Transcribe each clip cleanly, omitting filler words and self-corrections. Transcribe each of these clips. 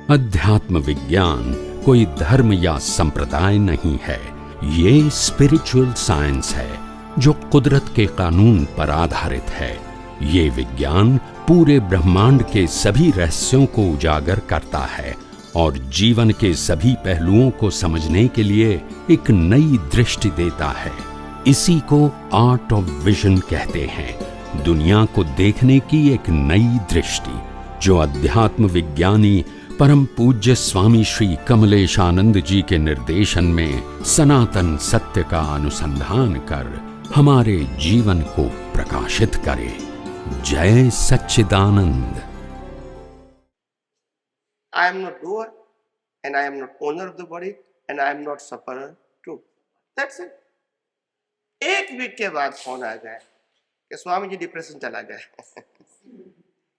अध्यात्म विज्ञान कोई धर्म या संप्रदाय नहीं है, ये स्पिरिचुअल साइंस है जो कुदरत के कानून पर आधारित है। ये विज्ञान पूरे ब्रह्मांड के सभी रहस्यों को उजागर करता है और जीवन के सभी पहलुओं को समझने के लिए एक नई दृष्टि देता है। इसी को आर्ट ऑफ विजन कहते हैं, दुनिया को देखने की एक नई दृष्टि, जो अध्यात्म विज्ञानी परम पूज्य स्वामी श्री कमलेशानंद जी के निर्देशन में सनातन सत्य का अनुसंधान कर हमारे जीवन को प्रकाशित करे। जय सच्चिदानंद। I am not doer and I am not owner of the body and I am not sufferer too. That's it. एक वीक के बाद फोन आ गया कि स्वामी जी डिप्रेशन चला गया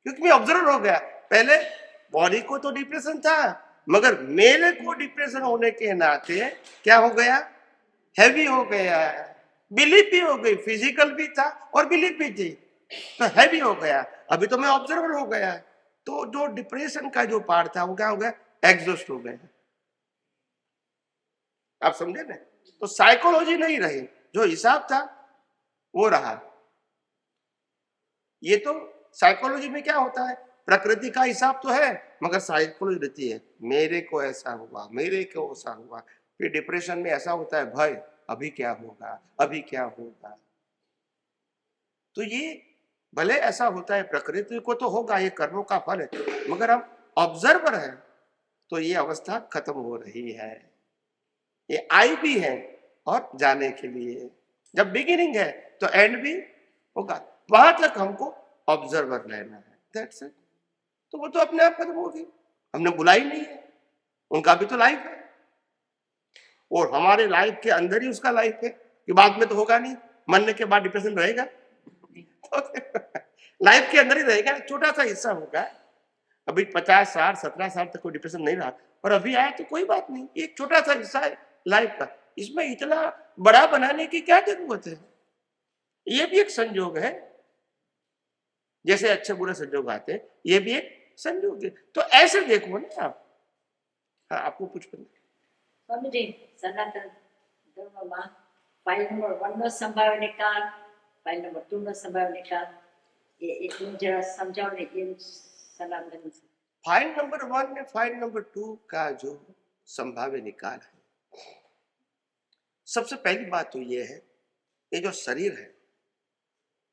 क्योंकि मैं ऑब्जर्वर हो गया। पहले बॉडी को तो डिप्रेशन था, मगर मेरे को डिप्रेशन होने के नाते क्या हो गया, हैवी हो गया, बिलीफ भी हो गई, फिजिकल भी था और बिलीफ भी थी, तो हैवी हो गया। अभी तो मैं ऑब्जर्वर हो गया, तो जो डिप्रेशन का जो पार्ट था वो क्या हो गया, एग्जॉस्ट हो गया। आप समझे ना? तो साइकोलॉजी नहीं रही, जो हिसाब था वो रहा। ये तो साइकोलॉजी में क्या होता है, प्रकृति का हिसाब तो है, मगर साइकोलॉजी रहती है, मेरे को ऐसा हुआ, मेरे को ऐसा हुआ। फिर डिप्रेशन में ऐसा होता है, भय, अभी क्या होगा, अभी क्या होगा। तो ये भले ऐसा होता है, प्रकृति को तो होगा, ये कर्मों का फल है, मगर हम ऑब्जर्वर हैं तो ये अवस्था खत्म हो रही है। ये आई भी है और जाने के लिए, जब बिगिनिंग है तो एंड भी होगा, वहां तक हमको ऑब्जर्वर रहना है। That's it. तो वो तो अपने आप खत्म होगी, हमने बुलाई नहीं है, उनका भी तो लाइफ है और हमारे लाइफ के अंदर ही उसका लाइफ है कि बाद में तो होगा नहीं, मरने के बाद डिप्रेशन रहेगा तो लाइफ के अंदर ही रहेगा, छोटा सा हिस्सा होगा। अभी 50 साल 17 साल तक कोई डिप्रेशन नहीं रहा और अभी आया तो कोई बात नहीं, एक छोटा सा हिस्सा है लाइफ का, इसमें इतना बड़ा बनाने की क्या जरूरत है। ये भी एक संयोग है, जैसे अच्छे बुरे संयोग आते हैं, ये भी एक संयोग है। तो ऐसे देखो ना आप। हाँ, आपको कुछ स्वामी जी, सनातन धर्म में फाइल नंबर 1 નો સંભાવ્ય નિકાલ, फाइल नंबर 2 નો સંભાવ્ય નિકાલ, ये एक जरा समझाओ ने ये सनातन। फाइल नंबर 1 में फाइल नंबर 2 का जो संभाव्य निकाल है, सबसे पहली बात तो ये है, ये जो शरीर है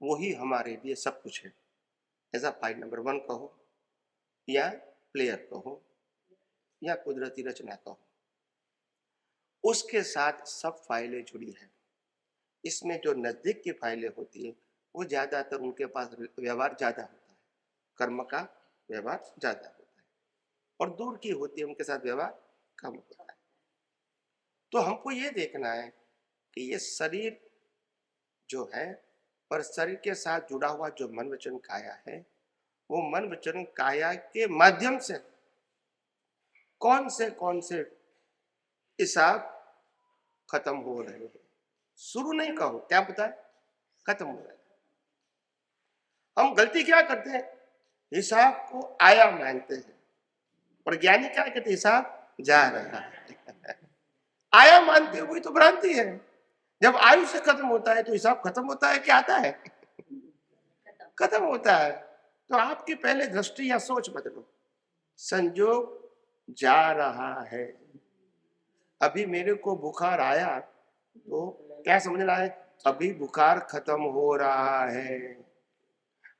वही हमारे लिए सब कुछ है। ऐसा फाइल नंबर 1 कहो या प्लेयर कहो या कुदरती रचना कहो, उसके साथ सब फाइलें जुड़ी है। इसमें जो नजदीक की फाइलें होती है वो ज्यादातर उनके पास व्यवहार ज्यादा होता है, कर्म का व्यवहार ज्यादा होता है, और दूर की होती है उनके साथ व्यवहार कम होता है। तो हमको ये देखना है कि ये शरीर जो है, पर शरीर के साथ जुड़ा हुआ जो मन वचन काया है, वो मन वचन काया के माध्यम से कौन से हिसाब खत्म हो रहे हैं। शुरू नहीं कहो, क्या पता है, खत्म हो रहे हैं। हम गलती क्या करते हैं, हिसाब को आया मानते हैं, और ज्ञानी क्या कहते हैं, हिसाब जा रहा है आया मानते हुए तो भ्रांति है। जब आयुष्य खत्म होता है तो हिसाब खत्म होता है, क्या आता है, खत्म होता है। तो आपकी पहले दृष्टि या सोच बदलो। संजोग जा रहा है, अभी मेरे को बुखार आया तो क्या समझना है, अभी बुखार खत्म हो रहा है।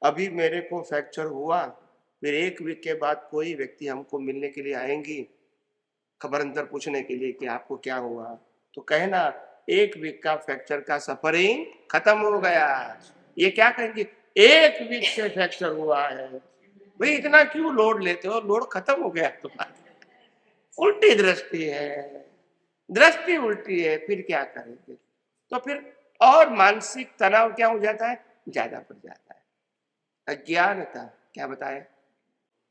अभी मेरे को फ्रैक्चर हुआ, फिर एक वीक के बाद कोई व्यक्ति हमको मिलने के लिए आएंगी, खबर अंतर पूछने के लिए कि आपको क्या हुआ, तो कहना एक वीक का फ्रैक्चर का सफरिंग खत्म हो गया। ये क्या कहेंगे, एक वीक से फ्रैक्चर हुआ है, भाई इतना क्यों लोड लेते हो, लोड खत्म हो गया तुम्हारा। उल्टी दृष्टि है, दृष्टि उल्टी है, फिर क्या करेंगे। तो फिर और मानसिक तनाव क्या हो जाता है, ज्यादा बढ़ जाता है। अज्ञानता क्या बताए,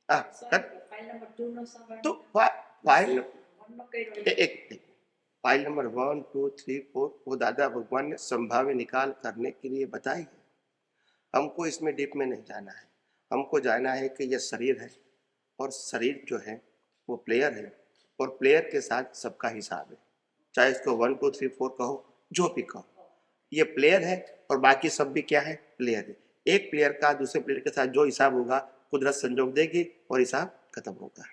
फाइल नंबर 2 નો સંભાવ્ય तो फाइल फाइल नंबर 1 2 3 4 वो दादा भगवान ने संभाव्य निकाल करने के लिए बताई है। हमको इसमें डीप में नहीं जाना है, हमको जाना है कि यह शरीर है और शरीर जो है वो प्लेयर है, और प्लेयर के साथ सबका हिसाब है, चाहे इसको 1 2 3 4 कहो, जो भी कहो, ये प्लेयर है और बाकी सब भी क्या है, प्लेयर है। एक प्लेयर का दूसरे प्लेयर के साथ जो हिसाब होगा कुदरत संजोग देगी और हिसाब खत्म होगा,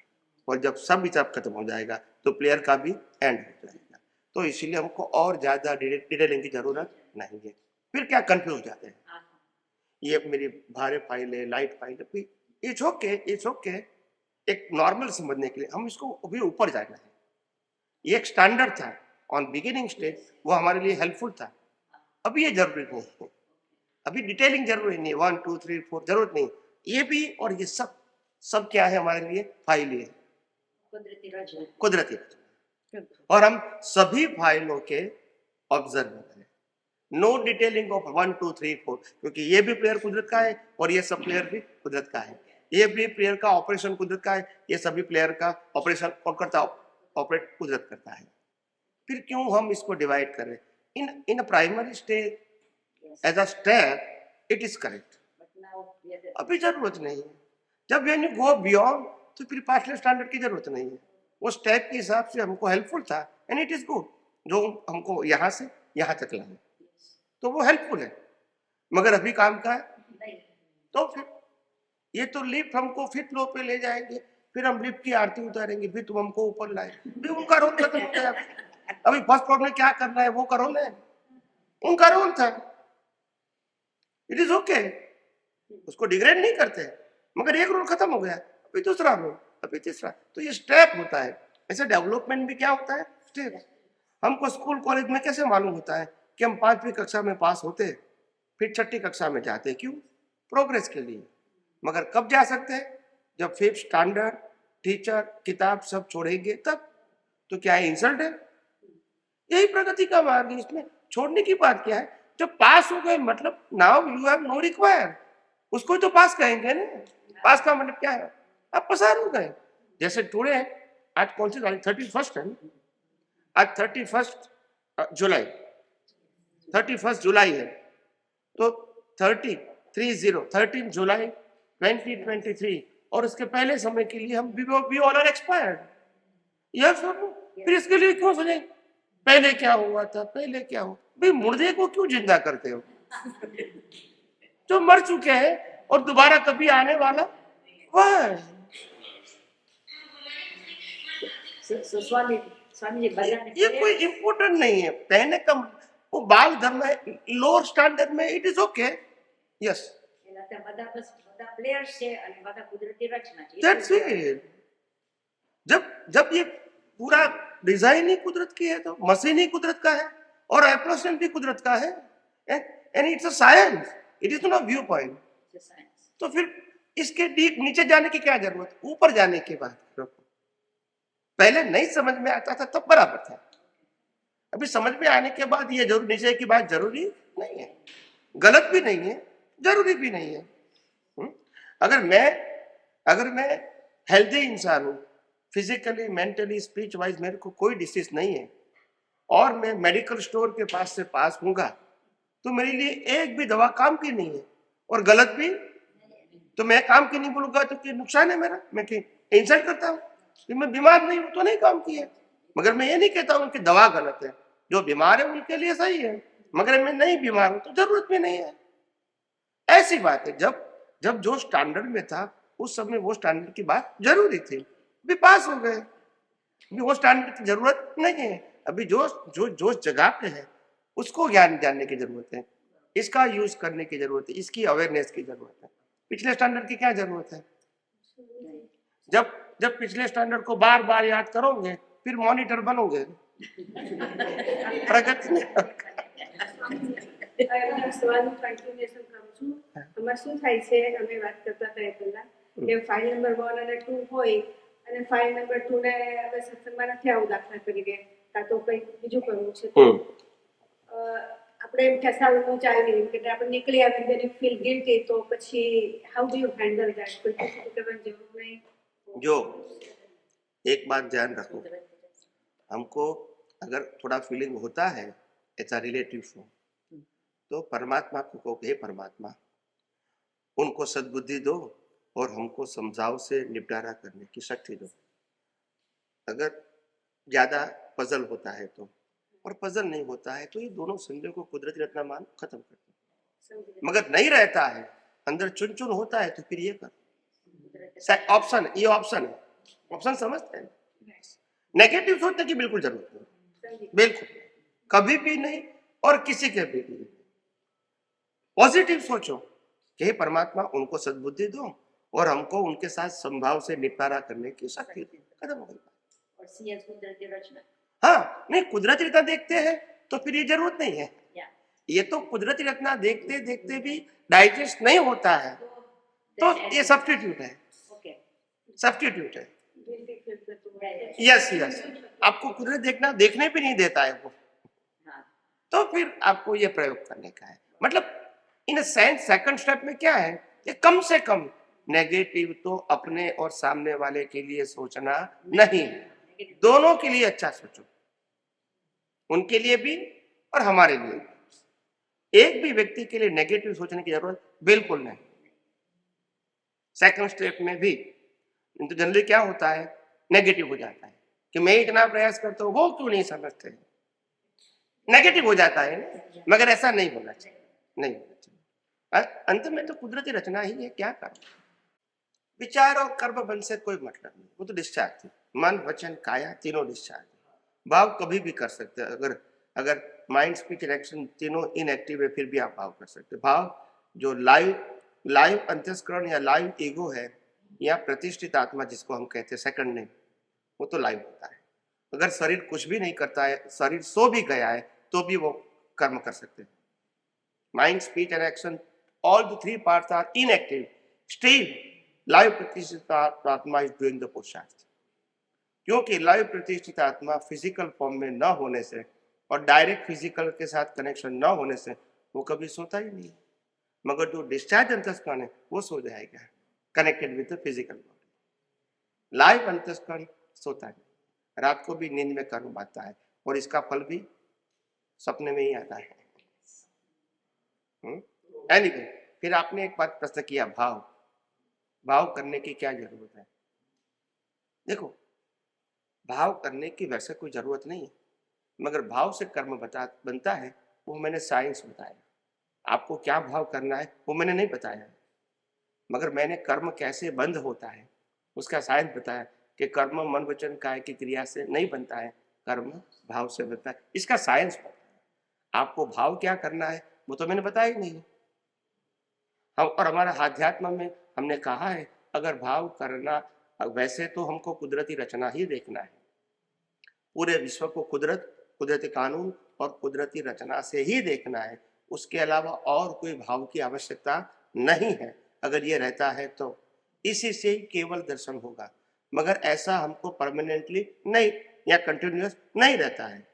और जब सब हिसाब खत्म हो जाएगा तो प्लेयर का भी एंड हो जाएगा। तो इसीलिए हमको और ज्यादा डिटेलिंग की जरूरत नहीं है। फिर क्या कंफ्यूज हो जाते हैं, ये मेरी भारे फाइल है, लाइट फाइल है, इट्स ओके, इट्स ओके। एक नॉर्मल समझने के लिए हम इसको अभी ऊपर जाना है। ये एक स्टैंडर्ड था ऑन बिगिनिंग स्टेज, वो हमारे लिए हेल्पफुल था। अभी ये जरूरी नहीं है, अभी डिटेलिंग जरूरी नहीं है, 1 2 3 4 जरूरत नहीं। ये भी और ये सब सब क्या है हमारे लिए, फाइल है, कुदरती रचना। कुदरती रचना। और हम सभी फाइलों के ऑब्जर्वर हैं, नो डिटेलिंग ऑफ 1 2 3 4, क्योंकि ये भी प्लेयर कुदरत का है और ये सब प्लेयर भी कुदरत का है। ये भी प्लेयर का ऑपरेशन कुदरत का है, ये सभी प्लेयर का ऑपरेशन और करता ऑपरेट कुदरत करता है। फिर क्यों हम इसको डिवाइड करें? In a primary stage as a step it is correct, अभी जरूरत नहीं है। जब व्हेन यू गो बियॉन्ड तो फिर पार्शियल स्टैंडर्ड की जरूरत नहीं है। वो स्टेप के हिसाब से हमको हेल्पफुल था एंड इट इज गुड, जो हमको यहाँ से यहाँ तक लाए, तो वो हेल्पफुल है। मगर अभी काम का है, तो फिर ये तो लिफ्ट हमको फिफ्थ फ्लोर पे ले जाएंगे, फिर हम लिफ्ट की आरती उतारेंगे, फिर तुम हमको ऊपर लाए, फिर उनका रोल खत्म हो गया। अभी फर्स्ट फ्लोर में क्या करना है वो का रोल है, उनका रोल था, इट इज ओके, उसको डिग्रेड नहीं करते। मगर एक रोल खत्म हो गया, अभी दूसरा रोल, अभी तीसरा, तो ये स्टेप होता है। ऐसे डेवलपमेंट भी क्या होता है, स्टेप। हमको स्कूल कॉलेज में कैसे मालूम होता है कि हम 5वीं कक्षा में पास होते फिर 6ठी कक्षा में जाते, क्यों? प्रोग्रेस के लिए। मगर कब जा सकते हैं? जब 5th स्टैंडर्ड टीचर किताब सब छोड़ेंगे तब। तो क्या है, इंसल्ट है? यही प्रगति का मार्ग है। इसमें छोड़ने की बात क्या है? जब पास हो गए मतलब now you have no require, उसको तो पास कहेंगे ना। पास का मतलब क्या है, आप पसार हो गए। जैसे टुडे, आज कौन सी तारीख, 31st है ना? आज 31 जुलाई है, तो 13 जुलाई 2023, और उसके पहले समय के लिए हम we all are expired. Yes, फिर इसके लिए क्यों सोचे पहले क्या हुआ था, पहले क्या हुआ? भाई मुर्दे को क्यों जिंदा करते हो? जो मर चुके हैं और दोबारा कभी आने वाला वह। स्वामी जी बताने ये कोई इम्पोर्टेंट नहीं है। कहने का वो बाल धर्म है, लोअर स्टैंडर्ड में इट इज ओके, यस, બધા પ્લેયર્સ છે અને બધા કુદરતી રચના છે। That's it. जब ये पूरा डिजाइन ही कुदरत की है, तो मशीन ही कुदरत का है और एप्रोचमेंट भी कुदरत का है, and it's a science, it is not view point. तो फिर इसके डीप नीचे जाने की क्या जरूरत? ऊपर जाने की बात करो। पहले नहीं समझ में आता था तब बराबर था, अभी समझ में आने के बाद ये जरूर नीचे की बात जरूरी नहीं है, गलत भी नहीं है, जरूरी भी नहीं है। अगर मैं हेल्दी इंसान हूं, फिजिकली मेंटली स्पीच वाइज मेरे को कोई डिसीज नहीं है, और मैं मेडिकल स्टोर के पास से पास होऊंगा, तो मेरे लिए एक भी दवा काम की नहीं है, और गलत भी तो मैं काम की नहीं बोलूंगा तो क्या नुकसान है मेरा? मैं इंसल्ट करता हूँ कि मैं बीमार नहीं हूं तो नहीं काम की है। मगर मैं ये नहीं कहता हूं कि दवा गलत है, जो बीमार है उनके लिए सही है, मगर मैं नहीं बीमार हूं तो जरूरत भी नहीं है। ऐसी बात है। जब जो स्टैंडर्ड में था उस समय वो स्टैंडर्ड की बात जरूरी थी, अभी पास हो गए, अभी वो स्टैंडर्ड की जरूरत नहीं है। अभी जो जगह पे है उसको ज्ञान जानने की जरूरत है, इसका यूज करने की जरूरत है, इसकी अवेयरनेस की जरूरत है। पिछले स्टैंडर्ड की क्या जरूरत है? जब पिछले स्टैंडर्ड को बार बार याद करोगे फिर मॉनिटर बनोगे, प्रगति नहीं। સવાલનું કન્ટિન્યુએશન કરું છું। આમાં શું થાય છે, અમે વાત કરતા હતા એ પહેલા કે ફાઇલ નંબર 1 અને 2 હોય અને ફાઇલ નંબર 2 ને હવે સત્સંગમાં નથી આવું, દાખલા તરીકે કાં તો કંઈક બીજું કરવું છે, તો આપણે એમ ઠસાવું ચાલી કે આપણે નીકળી આવી then you feel guilty, તો પછી how do you handle that? કોઈ কিছু કરવાની જરૂર નહીં। जो एक बात ध्यान रखो, हमको अगर थोड़ा फीलिंग होता है ऐसा रिलेटिव हो, तो परमात्मा को कहो, हे परमात्मा उनको सद्बुद्धि दो और हमको समझाओ से निपटारा करने की शक्ति दो। अगर ज्यादा पजल होता है तो, और पजल नहीं होता है तो ये दोनों संजोग को कुदरती रत्ना मान खत्म कर दो। मगर नहीं रहता है, अंदर चुन चुन होता है, तो फिर ये कर ऑप्शन, ये ऑप्शन है, ऑप्शन समझते हैं। नेगेटिव सोचने की बिल्कुल जरूरत नहीं, बिल्कुल कभी भी नहीं, और किसी के भी नहीं। पॉजिटिव सोचो कि हे परमात्मा उनको सद्बुद्धि दो और हमको उनके साथ संभाव से निपटारा करने की शक्ति दो, खत्म हो गई। और सी एस कुदरती रचना। हाँ, नहीं कुदरती रत्ना देखते हैं तो फिर ये जरूरत नहीं है। या ये तो कुदरती रत्ना देखते देखते भी डाइजेस्ट नहीं होता है, तो ये सब्स्टिट्यूट है, ओके सब्स्टिट्यूट है। यस यस, आपको कुदरत देखने भी नहीं देता है वो, हाँ तो फिर आपको ये प्रयोग करने का है। मतलब इन अ सेंस सेकंड स्टेप में क्या है कि कम से कम नेगेटिव तो अपने और सामने वाले के लिए सोचना नहीं, दोनों के लिए अच्छा सोचो, उनके लिए भी और हमारे लिए भी। एक भी व्यक्ति के लिए नेगेटिव सोचने की जरूरत बिल्कुल नहीं। सेकंड स्टेप में भी तो जनरली क्या होता है, नेगेटिव हो जाता है कि मैं इतना प्रयास करता हूं, वो क्यों नहीं समझते, नेगेटिव हो जाता है। मगर ऐसा नहीं होना चाहिए, नहीं होना चाहिए। अंत में तो कुदरती रचना ही है, क्या करो। विचार और कर्म बन से कोई मतलब नहीं, वो तो डिस्चार्ज थी, मन वचन काया तीनों डिस्चार्ज। भाव कभी भी कर सकते हैं, अगर माइंड स्पीच एक्शन तीनों इनएक्टिव है फिर भी आप भाव कर सकते हैं। भाव जो लाइव अंतस्करण या लाइव ईगो है या प्रतिष्ठित आत्मा जिसको हम कहते हैं सेकंड नेम, वो तो लाइव होता है। अगर शरीर कुछ भी नहीं करता है, शरीर सो भी गया है, तो भी वो कर्म कर सकते हैं। Mind speech and action all the three parts are inactive, still live प्रतिष्ठित आत्मा is doing the पुरुषार्थ। क्योंकि लाइव प्रतिष्ठित आत्मा फिजिकल फॉर्म में न होने से और डायरेक्ट फिजिकल के साथ कनेक्शन न होने से वो कभी सोता ही नहीं। मगर जो डिस्चार्ज अंतस्करण है वो सो जाएगा, connected with the physical body. Live अंतस्करण सोता है, रात को भी नींद में कर्म आता है और इसका फल भी सपने में ही आता है। Anyway, फिर आपने एक बात प्रश्न किया, भाव करने की क्या जरूरत है। देखो, भाव करने की वैसे कोई जरूरत नहीं है, मगर भाव से कर्म बनता है, वो मैंने साइंस बताया। आपको क्या भाव करना है वो मैंने नहीं बताया, मगर मैंने कर्म कैसे बंद होता है उसका साइंस बताया कि कर्म मन वचन काया की क्रिया से नहीं बनता है, कर्म भाव से बनता है, इसका साइंस बताया। आपको भाव क्या करना है वो तो मैंने बताया ही नहीं। हम और हमारा आध्यात्म में हमने कहा है अगर भाव करना, वैसे तो हमको कुदरती रचना ही देखना है, पूरे विश्व को कुदरती कानून और कुदरती रचना से ही देखना है, उसके अलावा और कोई भाव की आवश्यकता नहीं है। अगर ये रहता है तो इसी से ही केवल दर्शन होगा, मगर ऐसा हमको परमानेंटली नहीं या कंटिन्यूअस नहीं रहता है।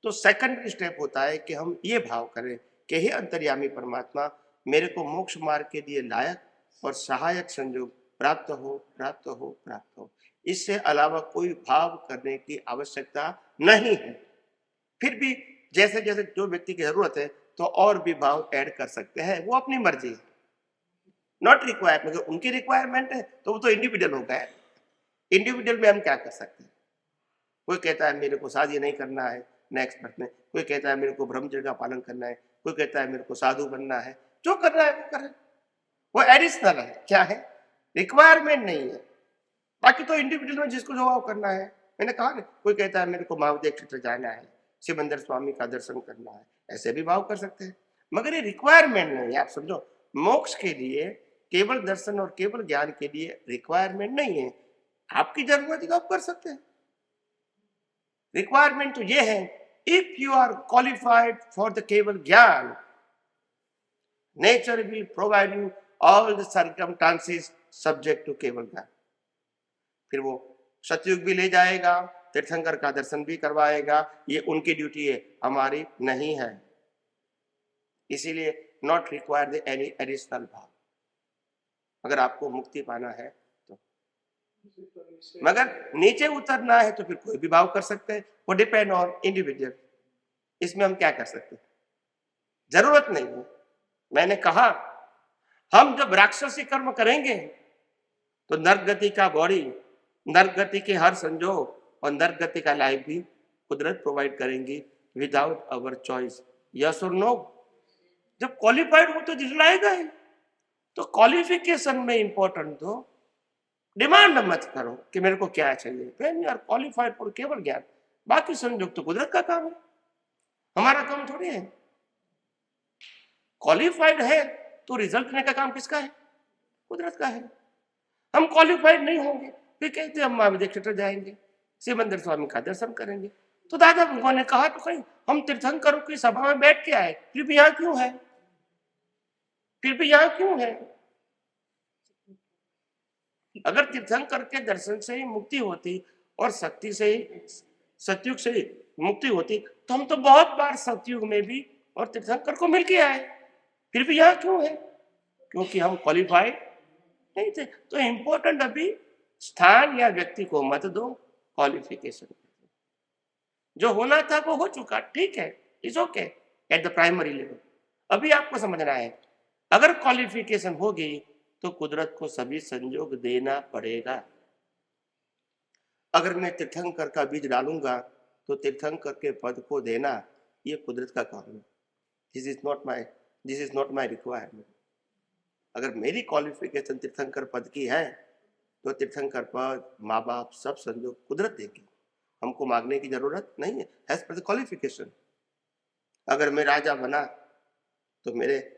तो सेकंड स्टेप होता है कि हम ये भाव करें कि हे अंतर्यामी परमात्मा, मेरे को मोक्ष मार्ग के लिए लायक और सहायक संयोग प्राप्त हो। इससे अलावा कोई भाव करने की आवश्यकता नहीं है। फिर भी जैसे जैसे जो व्यक्ति की जरूरत है तो और भी भाव ऐड कर सकते हैं, वो अपनी मर्जी है, नॉट रिक्वायर्ड। मगर उनकी रिक्वायरमेंट है तो वो तो इंडिविजुअल हो गया। इंडिविजुअल में हम क्या कर सकते हैं, कोई कहता है मेरे को शादी नहीं करना है नेक्स्ट बर्थ में, कोई कहता है मेरे को ब्रह्मचर्य का पालन करना है, कोई कहता है मेरे को साधु बनना है, जो करना है वो करे, वो एडिशनल है, क्या है, रिक्वायरमेंट नहीं है। बाकी तो इंडिविजुअल में जिसको जो भाव करना है, मैंने कहा ना, कोई कहता है मेरे को महादेव क्षेत्र जाना है, सिमंदर स्वामी का दर्शन करना है, ऐसे भी भाव कर सकते हैं, मगर ये रिक्वायरमेंट नहीं है। आप समझो, मोक्ष के लिए केवल दर्शन और केवल ज्ञान के लिए रिक्वायरमेंट नहीं है, आपकी जरूरत है तो आप कर सकते हैं। रिक्वायरमेंट तो ये है, if you are qualified for the keval gyan, nature will provide you all the circumstances subject to keval gyan. फिर वो सतयुग भी ले जाएगा, तीर्थंकर का दर्शन भी करवाएगा, ये उनकी ड्यूटी है, हमारी नहीं है। इसीलिए नॉट रिक्वायर्ड एनी एडिशनल भाव, अगर आपको मुक्ति पाना है तो। मगर नीचे उतरना है तो फिर कोई भी भाव कर सकते हैं, वो डिपेंड ऑन इंडिविजुअल। इसमें हम क्या कर सकते हैं, जरूरत नहीं है। मैंने कहा हम जब राक्षसी कर्म करेंगे तो नरक गति का बॉडी, नरक गति के हर संजोग और नरक गति का लाइफ भी कुदरत प्रोवाइड करेंगी विदाउट अवर चॉइस। यस और नो? जब क्वालिफाइड हो तो दिलाएगा ही। तो क्वालिफिकेशन में इंपॉर्टेंट दो, डिमांड मत करो कि मेरे को क्या चाहिए। When you are qualified for keval gyan, बाकी संयोग तो कुदरत का काम है, हमारा काम थोड़ी है। क्वालिफाइड है तो रिजल्ट देने का काम किसका है? कुदरत का है। हम क्वालिफाइड नहीं होंगे फिर कहते हम महाविद्या क्षेत्र जाएंगे, सिमंदर स्वामी का दर्शन करेंगे। तो दादा भगवान ने कहा तो कहीं हम तीर्थंकरों की सभा में बैठ के आए, फिर भी यहाँ क्यों है? फिर भी यहाँ क्यों है? अगर तीर्थंकर के दर्शन से ही मुक्ति होती और शक्ति से ही, सतयुग से ही मुक्ति होती तो हम तो बहुत बार सतयुग में भी और तीर्थंकर को मिल के आए, फिर भी यहाँ क्यों है? क्योंकि हम क्वालिफाइड नहीं थे। तो इंपॉर्टेंट अभी स्थान या व्यक्ति को मत दो, क्वालिफिकेशन। जो होना था वो हो चुका, ठीक है, is okay at the primary level. अभी आपको समझना है अगर क्वालिफिकेशन होगी तो कुदरत को सभी संयोग देना पड़ेगा। अगर मैं तीर्थंकर का बीज डालूंगा तो तीर्थंकर के पद को देना ये कुदरत का काम है। This is not my requirement. अगर मेरी क्वालिफिकेशन तीर्थंकर पद की है तो तीर्थंकर पद, माँ बाप, सब संयोग कुदरत देगी, हमको मांगने की जरूरत नहीं है। As per the qualification. अगर मैं राजा बना तो मेरे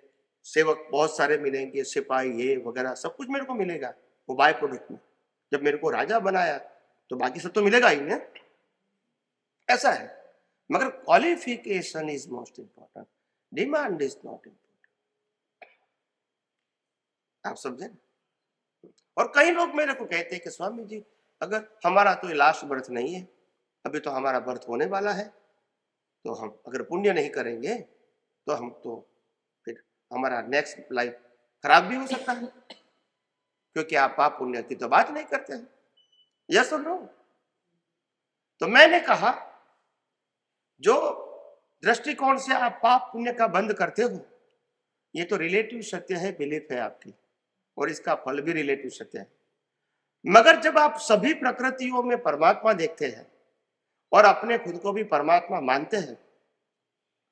सेवक बहुत सारे मिलेंगे, सिपाही ये वगैरह सब कुछ मेरे को मिलेगा, वो बाय प्रोडक्ट में। जब मेरे को राजा बनाया तो बाकी सब तो मिलेगा ही ना, ऐसा है। मगर qualification is most important, demand is not important. आप समझे? और कई लोग मेरे को कहते हैं कि स्वामी जी अगर हमारा तो लास्ट बर्थ नहीं है, अभी तो हमारा बर्थ होने वाला है, तो हम अगर पुण्य नहीं करेंगे तो हम तो फिर हमारा नेक्स्ट लाइफ खराब भी हो सकता है, क्योंकि आप पाप पुण्य की तो बात नहीं करते हैं। यस और नो? तो मैंने कहा जो दृष्टिकोण से आप पाप पुण्य का बंद करते हो ये तो रिलेटिव सत्य है, बिलीफ है आपकी, और इसका फल भी रिलेटिव सत्य है। मगर जब आप सभी प्रकृतियों में परमात्मा देखते हैं और अपने खुद को भी परमात्मा मानते हैं,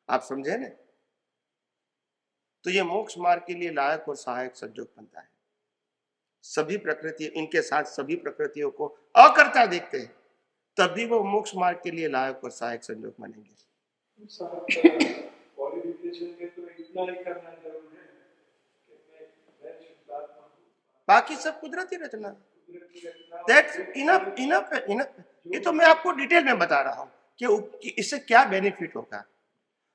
आप समझे ना, तो ये मोक्ष मार्ग के लिए लायक और सहायक संयोग बनता है। सभी प्रकृति, इनके साथ सभी प्रकृतियों को अकर्ता देखते हैं, तभी वो मोक्ष मार्ग के लिए लायक और सहायक संयोग बनेंगे। बाकी सब कुदरती रचना, दैट्स इनफ। ये तो मैं आपको डिटेल में बता रहा हूं कि इससे क्या बेनिफिट होगा।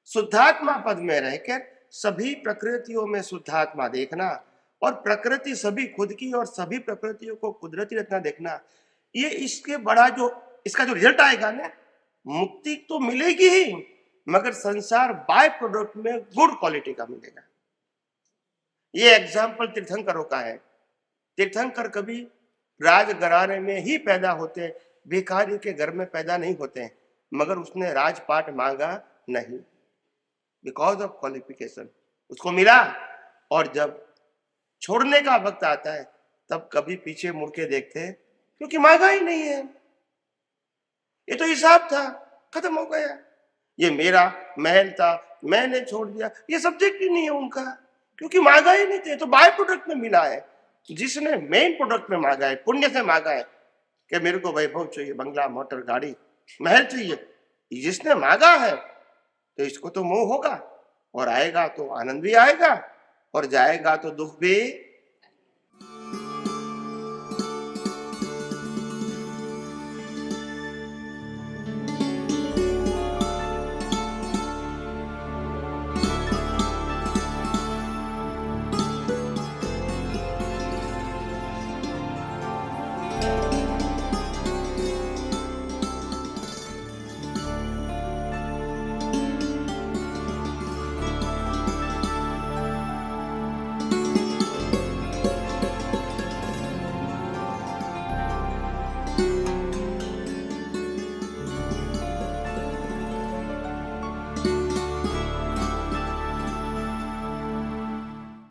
शुद्धात्मा पद में रहकर सभी प्रकृतियों में शुद्धात्मा देखना और प्रकृति सभी खुद की और सभी प्रकृतियों को कुदरती रचना देखना, ये इसके बड़ा जो इसका जो रिजल्ट आएगा ना, मुक्ति तो मिलेगी ही, मगर संसार बाय प्रोडक्ट में गुड क्वालिटी का मिलेगा। ये एग्जाम्पल तीर्थंकरों का है। तीर्थंकर कभी राजघराने में ही पैदा होते हैं, भिखारी के घर में पैदा नहीं होते हैं, मगर उसने राजपाट मांगा नहीं, बिकॉज ऑफ क्वालिफिकेशन उसको मिला। और जब छोड़ने का वक्त आता है तब कभी पीछे मुड़ के देखते हैं, क्योंकि मांगा ही नहीं है। ये तो हिसाब था, खत्म हो गया। ये मेरा महल था, मैंने छोड़ दिया, ये सब्जेक्ट ही नहीं है उनका, क्योंकि मांगा ही नहीं थे। तो बाय प्रोडक्ट में मिला है। जिसने मेन प्रोडक्ट में मांगा है, पुण्य से मांगा है कि मेरे को वैभव चाहिए, बंगला, मोटर, गाड़ी, महल चाहिए, जिसने मांगा है तो इसको तो मोह होगा, और आएगा तो आनंद भी आएगा और जाएगा तो दुख भी